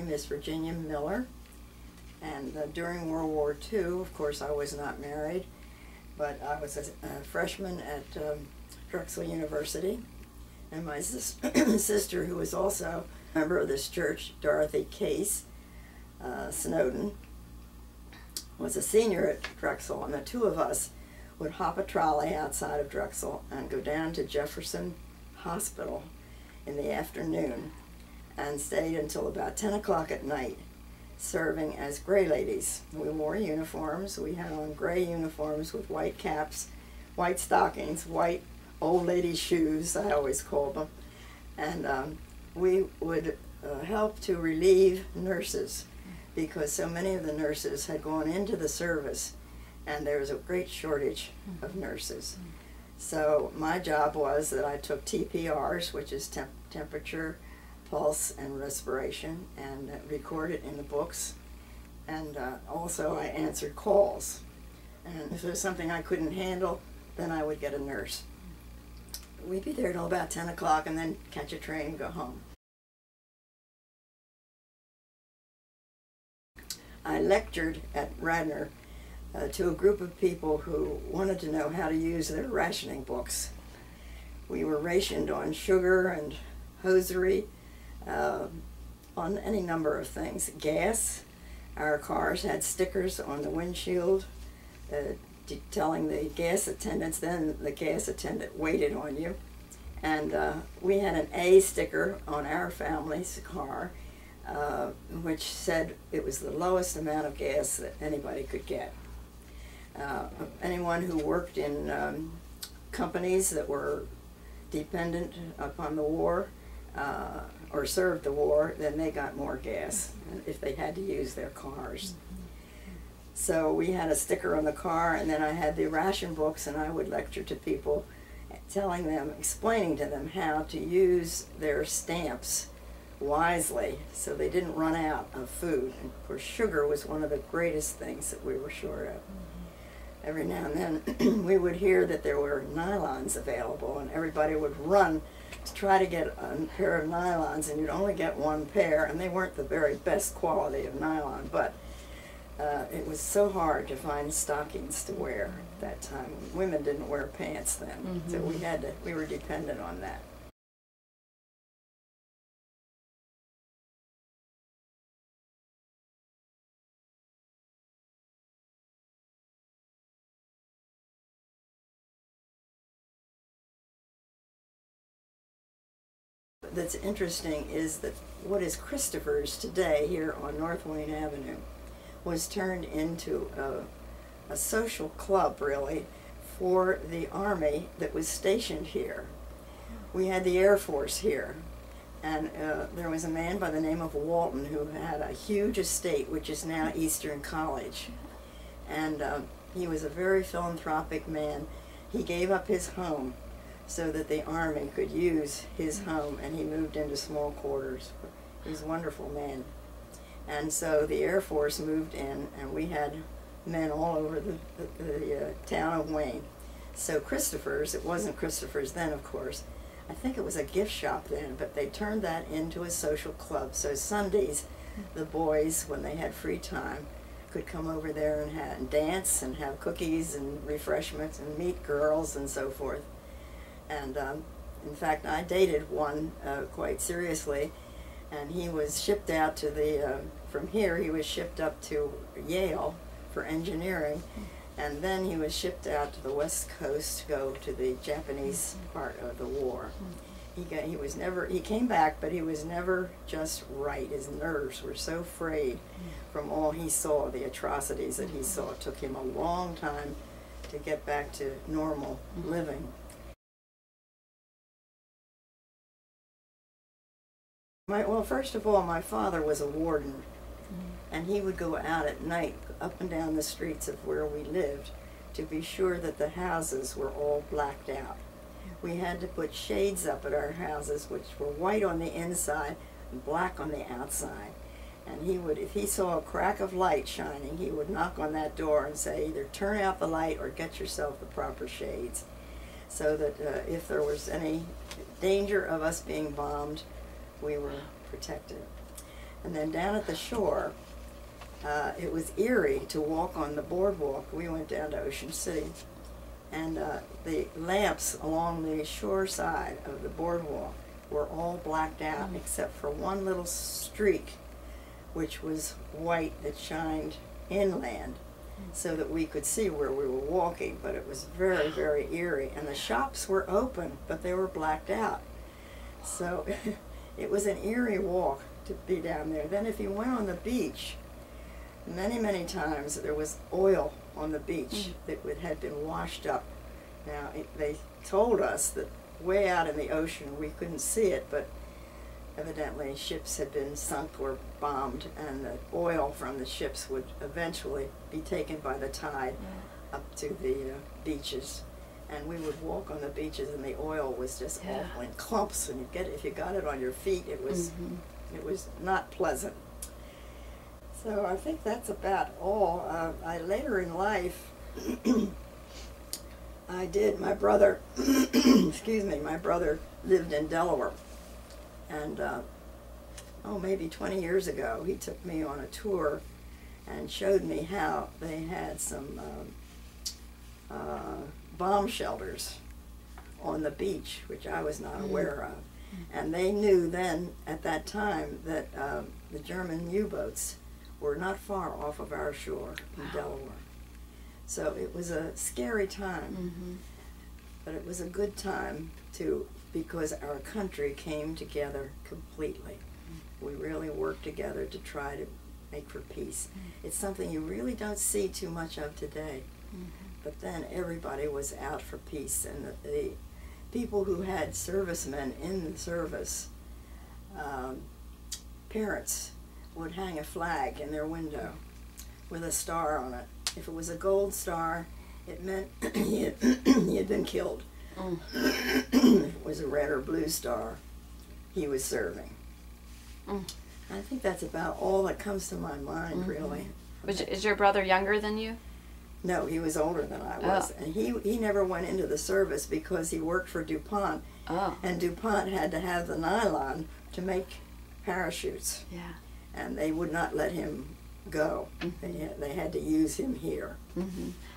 name is Ginny Millar, and during World War II, of course, I was not married, but I was a freshman at Drexel University, and my sister, who was also a member of this church, Dorothy Case Snowden, was a senior at Drexel, and the two of us would hop a trolley outside of Drexel and go down to Jefferson Hospital in the afternoon and stayed until about 10 o'clock at night serving as gray ladies. We wore uniforms. We had on gray uniforms with white caps, white stockings, white old lady shoes, I always called them, and we would help to relieve nurses because so many of the nurses had gone into the service and there was a great shortage of nurses. So my job was that I took TPRs, which is temperature, pulse, and respiration, and recorded in the books. And also I answered calls. And if there was something I couldn't handle, then I would get a nurse. We'd be there till about 10 o'clock and then catch a train and go home. I lectured at Radnor to a group of people who wanted to know how to use their rationing books. We were rationed on sugar and hosiery, on any number of things. Gas. Our cars had stickers on the windshield telling the gas attendants, then the gas attendant waited on you. And we had an A sticker on our family's car, which said it was the lowest amount of gas that anybody could get. Anyone who worked in companies that were dependent upon the war or served the war, then they got more gas if they had to use their cars. So we had a sticker on the car, and then I had the ration books, and I would lecture to people, telling them, explaining to them how to use their stamps wisely so they didn't run out of food. And of course, sugar was one of the greatest things that we were short of. Every now and then we would hear that there were nylons available, and everybody would run to try to get a pair of nylons, and you'd only get one pair, and they weren't the very best quality of nylon, but it was so hard to find stockings to wear at that time. Women didn't wear pants then, so we were dependent on that. That's interesting is that what is Christopher's today here on North Wayne Avenue was turned into a social club, really, for the Army that was stationed here. We had the Air Force here, and there was a man by the name of Walton who had a huge estate, which is now Eastern College. And he was a very philanthropic man. He gave up his home so that the Army could use his home, and he moved into small quarters. He was a wonderful man. And so the Air Force moved in, and we had men all over the town of Wayne. So Christopher's, it wasn't Christopher's then, of course. I think it was a gift shop then, but they turned that into a social club. So Sundays, the boys, when they had free time, could come over there and dance and have cookies and refreshments and meet girls and so forth. And in fact, I dated one quite seriously, and he was shipped out to the, from here he was shipped up to Yale for engineering, and then he was shipped out to the West Coast to go to the Japanese part of the war. He came back, but he was never just right. His nerves were so frayed from all he saw, the atrocities that he saw. It took him a long time to get back to normal living. Well, first of all, my father was a warden, and he would go out at night up and down the streets of where we lived to be sure that the houses were all blacked out. We had to put shades up at our houses, which were white on the inside and black on the outside. And he would, if he saw a crack of light shining, he would knock on that door and say, either turn out the light or get yourself the proper shades, so that if there was any danger of us being bombed, we were protected. And then down at the shore, it was eerie to walk on the boardwalk. We went down to Ocean City, and the lamps along the shore side of the boardwalk were all blacked out except for one little streak, which was white that shined inland so that we could see where we were walking, but it was very, very eerie. And the shops were open, but they were blacked out. So it was an eerie walk to be down there. Then if you went on the beach, many, many times there was oil on the beach that had been washed up. Now, they told us that way out in the ocean we couldn't see it, but evidently ships had been sunk or bombed, and the oil from the ships would eventually be taken by the tide up to the beaches. And we would walk on the beaches, and the oil was just all in clumps, and if you got it on your feet, it was not pleasant. So I think that's about all. Later in life, my brother, excuse me, my brother lived in Delaware, and maybe 20 years ago, he took me on a tour and showed me how they had some bomb shelters on the beach, which I was not aware of. And they knew then, at that time, that the German U-boats were not far off of our shore in Delaware. So it was a scary time, but it was a good time too, because our country came together completely. We really worked together to try to make for peace. It's something you really don't see too much of today. But then everybody was out for peace, and the people who had servicemen in the service, parents would hang a flag in their window with a star on it. If it was a gold star, it meant he had been killed. If it was a red or blue star, he was serving. I think that's about all that comes to my mind, really. Is your brother younger than you? No, he was older than I was. And he never went into the service because he worked for DuPont. And DuPont had to have the nylon to make parachutes. And they would not let him go. They had to use him here.